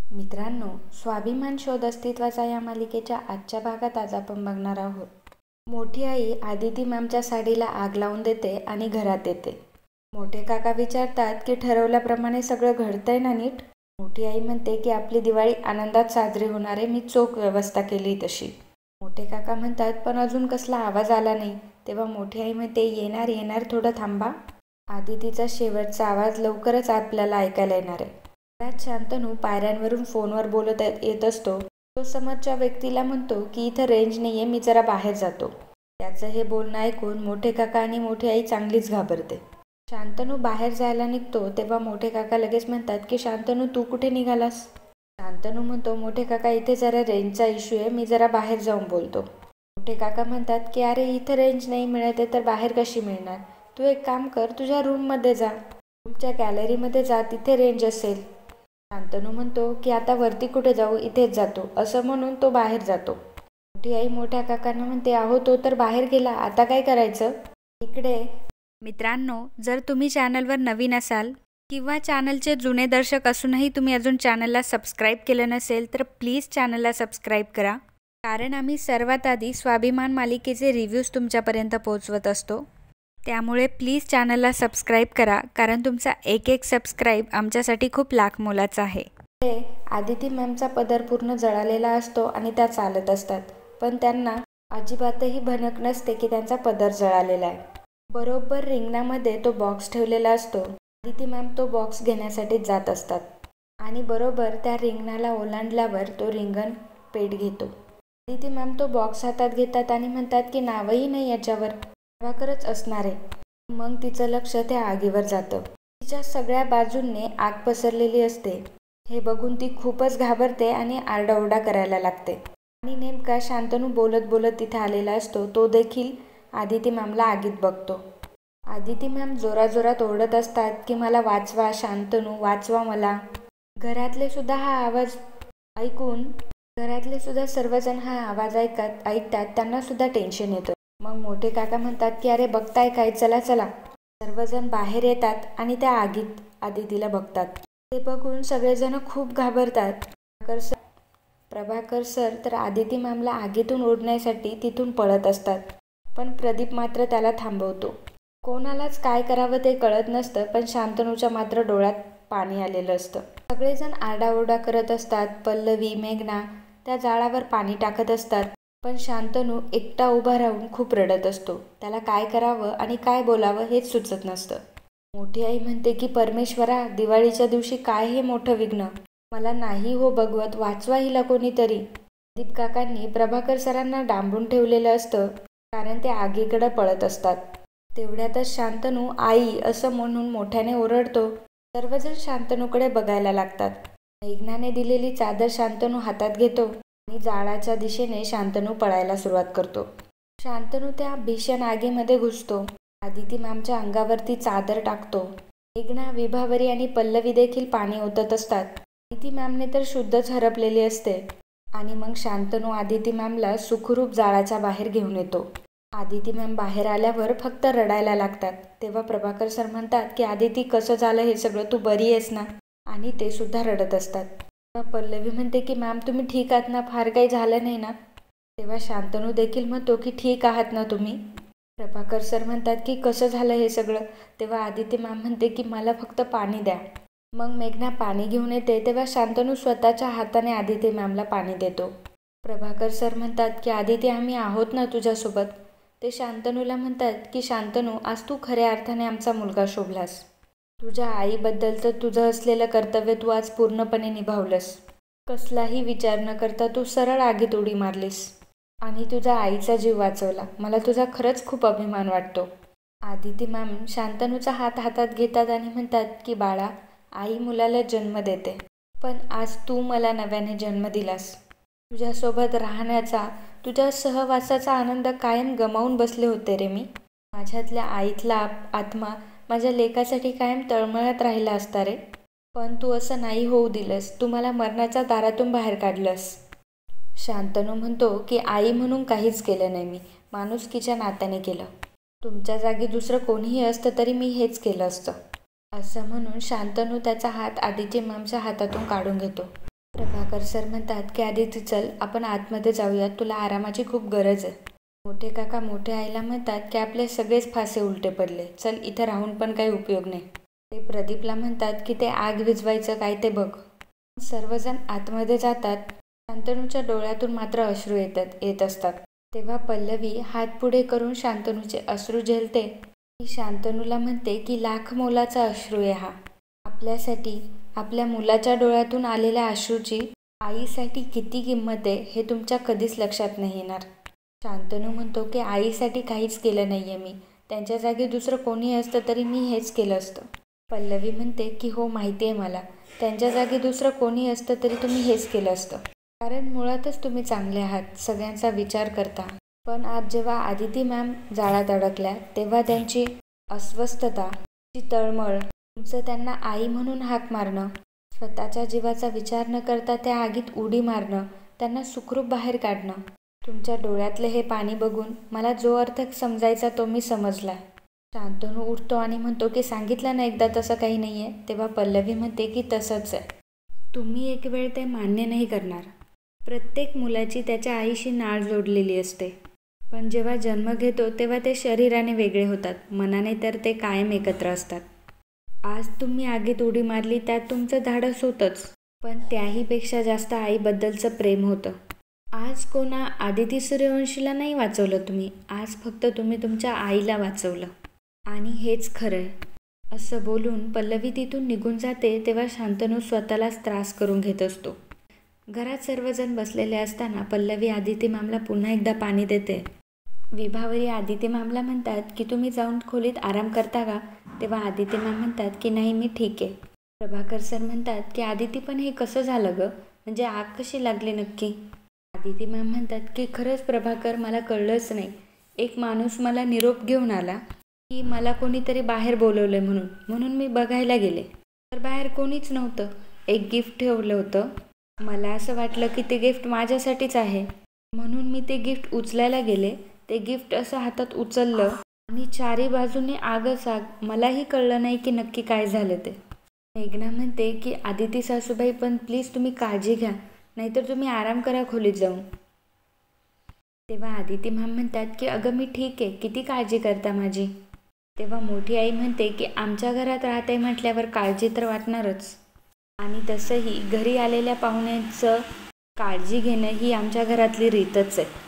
मित्रांनो, स्वाभिमान शोध अस्तित्वाचा या मालिकेच्या आजच्या भागात आज आपण बघणार आहोत. मोठी आई आदिती मॅमच्या साडीला आग लावून देते आणि घरात येते. मोठे काका विचारतात की ठरवल्याप्रमाणे सगळं घडतंय ना नीट? मोठी आई म्हणते की आपली दिवाळी आनंदात साजरी होणार आहे, मी चोख व्यवस्था केली तशी. मोठे काका म्हणतात पण अजून कसला आवाज आला नाही. तेव्हा मोठी आई म्हणते येणार येणार, थोडं थांबा. आदितीचा शेवटचा आवाज लवकरच आपल्याला ऐकायला येणार आहे. घरात शांतनू पायऱ्यांवरून फोनवर बोलत येत असतो. तो समोरच्या व्यक्तीला म्हणतो की इथं रेंज नाहीये, मी जरा बाहेर जातो. त्याचं हे बोलणं ऐकून मोठे काका आणि मोठी आई चांगलीच घाबरते. शांतनू बाहेर जायला निघतो तेव्हा मोठे काका लगेच म्हणतात की शांतनू तू कुठे निघालास? शांतनू म्हणतो मोठे काका इथे जरा रेंजचा इश्यू आहे, मी जरा बाहेर जाऊन बोलतो. मोठे काका म्हणतात की अरे इथं रेंज नाही मिळत आहे तर बाहेर कशी मिळणार? तू एक काम कर, तुझ्या रूममध्ये जा, रूमच्या गॅलरीमध्ये जा, तिथे रेंज असेल. शांतनू म्हणतो की आता वरती कुठे जाऊ, इथेच जातो. असं म्हणून तो बाहेर जातो. मोठी आई मोठ्या काकांना म्हणते अहो तो तर बाहेर गेला, आता काय करायचं? इकडे मित्रांनो, जर तुम्ही चॅनलवर नवीन असाल किंवा चॅनलचे जुने दर्शक असूनही तुम्ही अजून चॅनलला सबस्क्राईब केलं नसेल तर प्लीज चॅनलला सबस्क्राईब करा, कारण आम्ही सर्वात आधी स्वाभिमान मालिकेचे रिव्ह्यूज तुमच्यापर्यंत पोहोचवत असतो. त्यामुळे प्लीज चॅनलला सबस्क्राईब करा, कारण तुमचा एक एक सबस्क्राईब आमच्यासाठी खूप लाख मोलाचा आहे. आदिती मॅमचा पदर पूर्ण जळालेला असतो आणि त्या चालत असतात, पण त्यांना अजिबातही भनक नसते की त्यांचा पदर जळालेला आहे. बरोबर रिंगणामध्ये तो बॉक्स ठेवलेला असतो. आदिती मॅम तो बॉक्स घेण्यासाठी जात असतात आणि बरोबर त्या रिंगणाला ओलांडल्यावर तो रिंगण पेट घेतो. आदिती मॅम तो बॉक्स हातात घेतात आणि म्हणतात की नावही नाही याच्यावर, प्रभाकरच असणार आहे. मग तिचं लक्ष त्या आगीवर जातं. तिच्या सगळ्या बाजूंनी आग पसरलेली असते. हे बघून ती खूपच घाबरते आणि आरडाओरडा करायला लागते. आणि नेमका शांतनू बोलत बोलत तिथे आलेला असतो. तो देखील आदिती मॅमला आगीत बघतो. आदिती मॅम जोराजोरात ओरडत असतात की मला वाचवा, शांतनू वाचवा मला. घरातले सुद्धा हा आवाज ऐकून सर्वजण हा आवाज ऐकतात. त्यांना सुद्धा टेन्शन येतं. मग मोठे काका म्हणतात की अरे बघताय काय, चला चला. सर्वजण बाहेर येतात आणि त्या आगीत आदितीला बघतात. ते बघून सगळेजण खूप घाबरतात. प्रभाकर सर तर आदिती मॅमला आगीतून ओढण्यासाठी तिथून पळत असतात, पण प्रदीप मात्र त्याला थांबवतो. कोणालाच काय करावं ते कळत नसतं, पण शांतनूच्या मात्र डोळ्यात पाणी आलेलं असतं. सगळेजण आरडाओरडा करत असतात. पल्लवी, मेघना त्या जाळावर पाणी टाकत असतात, पण शांतनू एकटा उभा राहून खूप रडत असतो. त्याला काय करावं आणि काय बोलावं हेच सुचत नसतं. मोठी आई म्हणते की परमेश्वरा, दिवाळीच्या दिवशी काय हे मोठं विघ्न, मला नाही हो बघवत, वाचवा हिला कोणीतरी. प्रदीप काकांनी प्रभाकर सरांना डांबून ठेवलेलं असतं, कारण ते आगीकडे पळत असतात. तेवढ्यातच शांतनू आई असं म्हणून मोठ्याने ओरडतो. सर्वजण शांतनूकडे बघायला लागतात. मेघनाने दिलेली चादर शांतनू हातात घेतो आणि जाळाच्या दिशेने शांतनू पळायला सुरुवात करतो. शांतनू त्या भीषण आगीमध्ये घुसतो. आदिती मॅमच्या अंगावरती चादर टाकतो. मेघना, विभावरी आणि पल्लवी देखील पाणी ओतत असतात. आदिती मॅमने तर शुद्धच हरपलेली असते. आणि मग शांतनू आदिती मॅमला सुखरूप जाळाच्या बाहेर घेऊन येतो. आदिती मॅम बाहेर आल्यावर फक्त रडायला लागतात. तेव्हा प्रभाकर सर म्हणतात की आदिती कसं झालं हे सगळं, तू बरी आहेस ना? आणि ते सुद्धा रडत असतात. तेव्हा पल्लवी म्हणते की मॅम तुम्ही ठीक आहात ना, फार काही झालं नाही ना? तेव्हा शांतनू देखील म्हणतो की ठीक आहात ना तुम्ही? प्रभाकर सर म्हणतात की कसं झालं हे सगळं? तेव्हा आदिती मॅम म्हणते की मला फक्त पाणी द्या. मग मेघना पाणी घेऊन येते. तेव्हा शांतनू स्वतःच्या हाताने आदिती मॅमला पाणी देतो. प्रभाकर सर म्हणतात की आदिती आम्ही आहोत ना तुझ्यासोबत. ते शांतनूला म्हणतात की शांतनू, आज तू खऱ्या अर्थाने आमचा मुलगा शोभलास. तुझ्या आईबद्दलचं तुझं असलेलं कर्तव्य तू आज पूर्णपणे निभावलंस. कसलाही विचार न करता तू सरळ आगीत उडी मारलीस आणि तुझ्या आईचा जीव वाचवला. मला तुझा खरंच खूप अभिमान वाटतो. आदिती मॅम शांतनूचा हात हातात घेतात आणि म्हणतात की बाळा, आई मुलाला जन्म देते, पण आज तू मला नव्याने जन्म दिलास. तुझ्यासोबत राहण्याचा, तुझ्या सहवासाचा आनंद कायम गमावून बसले होते रे मी. माझ्यातल्या आईतला आत्मा माझ्या लेकासाठी कायम तळमळत राहिला असता रे, पण तू असं नाही होऊ दिलंस. तू मला मरणाच्या दारातून बाहेर काढलंस. शांतनू म्हणतो की आई म्हणून काहीच केलं नाही मी, माणुसकीच्या नात्याने केलं. तुमच्या जागी दुसरं कोणीही असतं तरी मी हेच केलं असतं. असं म्हणून शांतनू त्याचा हात आदिती मॅमच्या हातातून काढून घेतो. प्रभाकर सर म्हणतात की आदिती चल आपण आतमध्ये जाऊयात, तुला आरामाची खूप गरज आहे. मोठे काका मोठ्या आईला म्हणतात की आपले सगळेच फासे उलटे पडले, चल इथं राहून पण काही उपयोग नाही. ते प्रदीपला म्हणतात की ते आग विझवायचं काय ते बघ. सर्वजण आतमध्ये जातात. शांतनूच्या डोळ्यातून मात्र अश्रू येत असतात. तेव्हा पल्लवी हात पुढे करून शांतनूचे अश्रू झेलते. ती शांतनूला म्हणते की लाख मोलाचा अश्रू आहे हा. आपल्यासाठी, आपल्या मुलाच्या डोळ्यातून आलेल्या अश्रूची आईसाठी किती किंमत आहे हे तुमच्या कधीच लक्षात नाही येणार. शांतनू म्हणतो की आईसाठी काहीच केलं नाही आहे मी, त्यांच्या जागी दुसरं कोणी असतं तरी मी हेच केलं असतं. पल्लवी म्हणते की हो माहिती आहे मला, त्यांच्या जागी दुसरं कोणी असतं तरी तुम्ही हेच केलं असतं, कारण मुळातच तुम्ही चांगले आहात, सगळ्यांचा विचार करता. पण आज जेव्हा आदिती मॅम जाळ्यात अडकल्या तेव्हा त्यांची अस्वस्थता, तळमळ, तुमचं त्यांना आई म्हणून हाक मारणं, स्वतःच्या जीवाचा विचार न करता त्या आगीत उडी मारणं, त्यांना सुखरूप बाहेर काढणं, तुमच्या डोळ्यातले हे पाणी बघून मला जो अर्थ समजायचा तो मी समजला. शांतनू उठतो आणि म्हणतो की सांगितलं ना एकदा तसं काही नाही आहे. तेव्हा पल्लवी म्हणते की तसंच आहे, तुम्ही एक वेळ ते मान्य नाही करणार. प्रत्येक मुलाची त्याच्या आईशी नाळ जोडलेली असते, पण जेव्हा जन्म घेतो तेव्हा ते शरीराने वेगळे होतात, मनाने तर ते कायम एकत्र असतात. आज तुम्ही आगीत उडी मारली त्यात तुमचं धाडस होतंच, पण त्याहीपेक्षा जास्त आईबद्दलचं प्रेम होतं. आज कोणा आदिती सूर्यवंशीला नाही वाचवलं तुम्ही, आज फक्त तुम्ही तुमच्या आईला वाचवलं आणि हेच खरं आहे. असं बोलून पल्लवी तिथून निघून जाते तेव्हा शांतनू स्वतःलाच त्रास करून घेत असतो. घरात सर्वजण बसलेले असताना पल्लवी आदिती मॅमला पुन्हा एकदा पाणी देते. विभावरी आदिती मॅमला म्हणतात की तुम्ही जाऊन खोलीत आराम करता का. तेव्हा आदिती मॅम म्हणतात की नाही मी ठीक आहे. प्रभाकर सर म्हणतात की आदिती पण हे कसं झालं गं, म्हणजे आग कशी लागली नक्की. आदिती मॅम म्हणतात की खरंच प्रभाकर मला कळलंच नाही, एक माणूस मला निरोप घेऊन आला की मला कोणीतरी बाहेर बोलवलं म्हणून मी बघायला गेले तर बाहेर कोणीच नव्हतं. एक गिफ्ट ठेवलं होतं, मला असं वाटलं की ते गिफ्ट माझ्यासाठीच आहे म्हणून मी ते गिफ्ट उचलायला गेले. ते गिफ्ट असं हातात उचललं आणि चारी बाजूने आगच आग, मलाही कळलं नाही की नक्की काय झालं ते. मेघना म्हणते की आदिती सासूबाई पण प्लीज तुम्ही काळजी घ्या, नाहीतर तुम्ही आराम करा खोलीत जाऊन. तेव्हा आदिती मॅम म्हणतात की अगं मी ठीक आहे, किती काळजी करता माझी. तेव्हा मोठी आई म्हणते की आमच्या घरात राहते म्हटल्यावर काळजी तर वाटणारच, आणि तसंही घरी आलेल्या पाहुण्यांचं काळजी घेणं ही आमच्या घरातली रीतच आहे.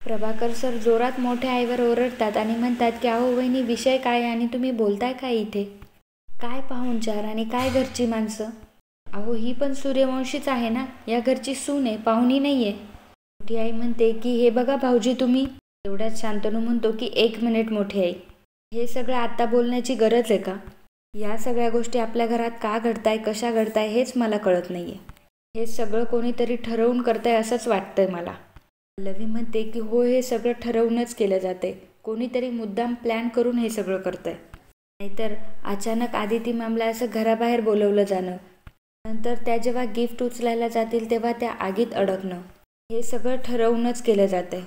प्रभाकर सर जोरात मोठ्या आईवर ओरडतात आणि म्हणतात की अहो वहिनी विषय काय आणि तुम्ही बोलताय काय इथे, काय पाहुणचार आणि काय घरची माणसं. अहो ही पण सूर्यवंशीच आहे ना, या घरची सून आहे, पाहुणी नाही आहे. मोठी आई म्हणते की हे बघा भाऊजी तुम्ही. एवढ्यात शांतनू म्हणतो की एक मिनिट मोठी आई, हे सगळं आत्ता बोलण्याची गरज आहे का. या सगळ्या गोष्टी आपल्या घरात का घडताय, कशा घडताय हेच मला कळत नाही आहे. हे सगळं कोणीतरी ठरवून करतंय असंच वाटतंय मला. पल्लवी म्हणते की हो हे सगळं ठरवूनच केलं जाते, कोणीतरी मुद्दाम प्लॅन करून हे सगळं करतंय, नाहीतर अचानक आदिती मॅमला असं घराबाहेर बोलवलं जाणं, नंतर त्या जेव्हा गिफ्ट उचलायला जातील तेव्हा त्या आगीत अडकणं, हे सगळं ठरवूनच केलं जातंय.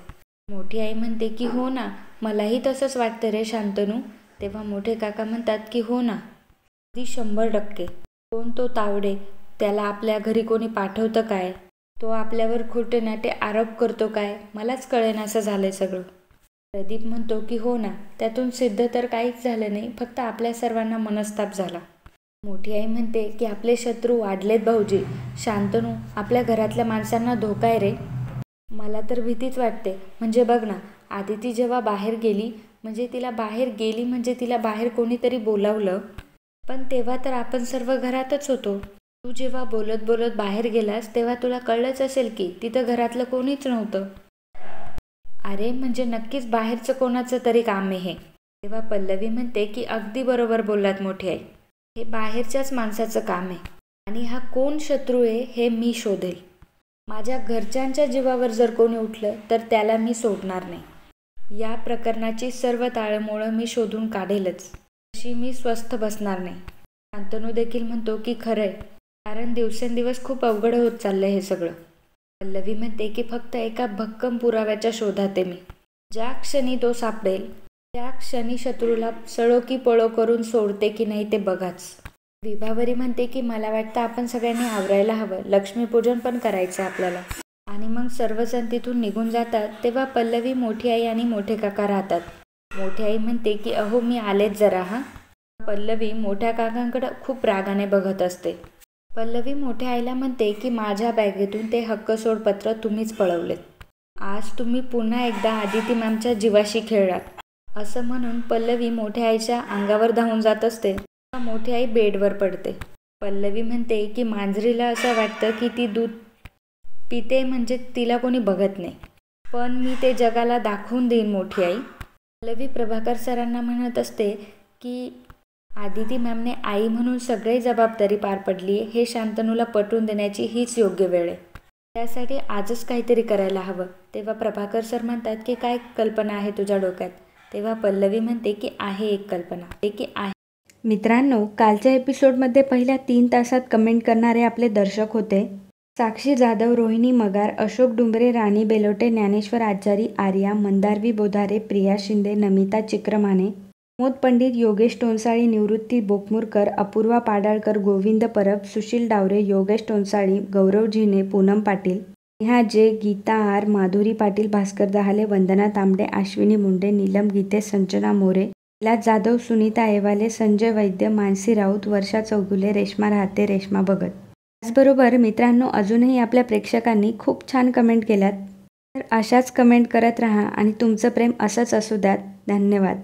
मोठी आई म्हणते की हो ना, मलाही तसंच वाटतं रे शांतनू. तेव्हा मोठे काका म्हणतात की हो ना, अगदी 100%. कोण तो तावडे, त्याला आपल्या घरी कोणी पाठवतं काय, तो आपल्यावर खोटे नाटे आरोप करतो काय, मलाच कळेना असं झालंय सगळं. प्रदीप म्हणतो की हो ना, त्यातून सिद्ध तर काहीच झालं नाही, फक्त आपल्या सर्वांना मनस्ताप झाला. मोठी आई म्हणते की आपले शत्रू वाढलेत भाऊजी. शांतनू, आपल्या घरातल्या माणसांना धोका आहे रे. मला तर भीतीच वाटते. म्हणजे बघ ना, आदिती जेव्हा बाहेर गेली म्हणजे तिला बाहेर कोणीतरी बोलावलं, पण तेव्हा तर आपण सर्व घरातच होतो. तू जेव्हा बोलत बोलत बाहेर गेलास तेव्हा तुला कळलंच असेल की तिथं घरातलं कोणीच नव्हतं. अरे म्हणजे नक्कीच बाहेरचं कोणाचं तरी काम आहे हे. तेव्हा पल्लवी म्हणते की अगदी बरोबर बोललात मोठी आई, हे बाहेरच्याच माणसाचं काम आहे आणि हा कोण शत्रू आहे हे मी शोधेल. माझ्या घरच्यांच्या जीवावर जर कोणी उठलं तर त्याला मी सोडणार नाही. या प्रकरणाची सर्व ताळमोळं मी शोधून काढेलच, अशी मी स्वस्थ बसणार नाही. शांतनू देखील म्हणतो की खरंय, कारण दिवसेंदिवस खूप अवघड होत चाललंय हे सगळं. पल्लवी म्हणते की फक्त एका भक्कम पुराव्याच्या शोधात आहे मी. ज्या क्षणी तो सापडेल त्या क्षणी शत्रूला सळो की पळो करून सोडते की नाही ते बघाच. विभावरी म्हणते की मला वाटतं आपण सगळ्यांनी आवरायला हवं, लक्ष्मीपूजन पण करायचं आपल्याला. आणि मग सर्वजण तिथून निघून जातात. तेव्हा पल्लवी, मोठी आई आणि मोठे काका राहतात. मोठी आई म्हणते की अहो मी आलेच जरा हा. पल्लवी मोठ्या काकांकडे खूप रागाने बघत असते. पल्लवी मोठ्या आईला म्हणते की माझ्या बॅगेतून ते हक्कसोडपत्र तुम्हीच पळवलेत. आज तुम्ही पुन्हा एकदा आदिती मॅमच्या जीवाशी खेळलात. असं म्हणून पल्लवी मोठ्या आईच्या अंगावर धावून जात असते. मोठी आई बेडवर पडते. पल्लवी म्हणते की मांजरीला असं वाटतं की ती दूध पिते म्हणजे तिला कोणी बघत नाही, पण मी ते जगाला दाखवून देईन मोठी आई. पल्लवी प्रभाकर सरांना म्हणत असते की आदिती मॅमने आई म्हणून सगळी जबाबदारी पार पडली हे शांतनूला पटवून देण्याची हीच योग्य वेळ आहे. त्यासाठी आजच काहीतरी करायला हवं. तेव्हा प्रभाकर सर म्हणतात की काय कल्पना आहे तुझ्या डोक्यात. तेव्हा पल्लवी म्हणते की आहे एक कल्पना. मित्रांनो, कालच्या एपिसोडमध्ये पहिल्या 3 तासात कमेंट करणारे आपले दर्शक होते साक्षी जाधव, रोहिणी मगार, अशोक डुंबरे, राणी बेलोटे, ज्ञानेश्वर आचारी, आर्या, मंदारवी बोधारे, प्रिया शिंदे, नमिता चिक्रमाने, प्रमोद पंडित, योगेश टोनसाळी, निवृत्ती बोकमुरकर, अपूर्वा पाडाळकर, गोविंद परब, सुशील डावरे, योगेश टोनसाळी, गौरव झिने, पूनम पाटील, नेहा जे, गीता आर, माधुरी पाटील, भास्कर दहाले, वंदना तांबडे, अश्विनी मुंडे, नीलम गीते, संजना मोरे, कैलास जाधव, सुनीता एवाले, संजय वैद्य, मानसी राऊत, वर्षा चौगुले, रेश्मा राहते, रेश्मा भगत. त्याचबरोबर मित्रांनो, अजूनही आपल्या प्रेक्षकांनी खूप छान कमेंट केल्यात. तर अशाच कमेंट करत राहा आणि तुमचं प्रेम असंच असू द्यात. धन्यवाद.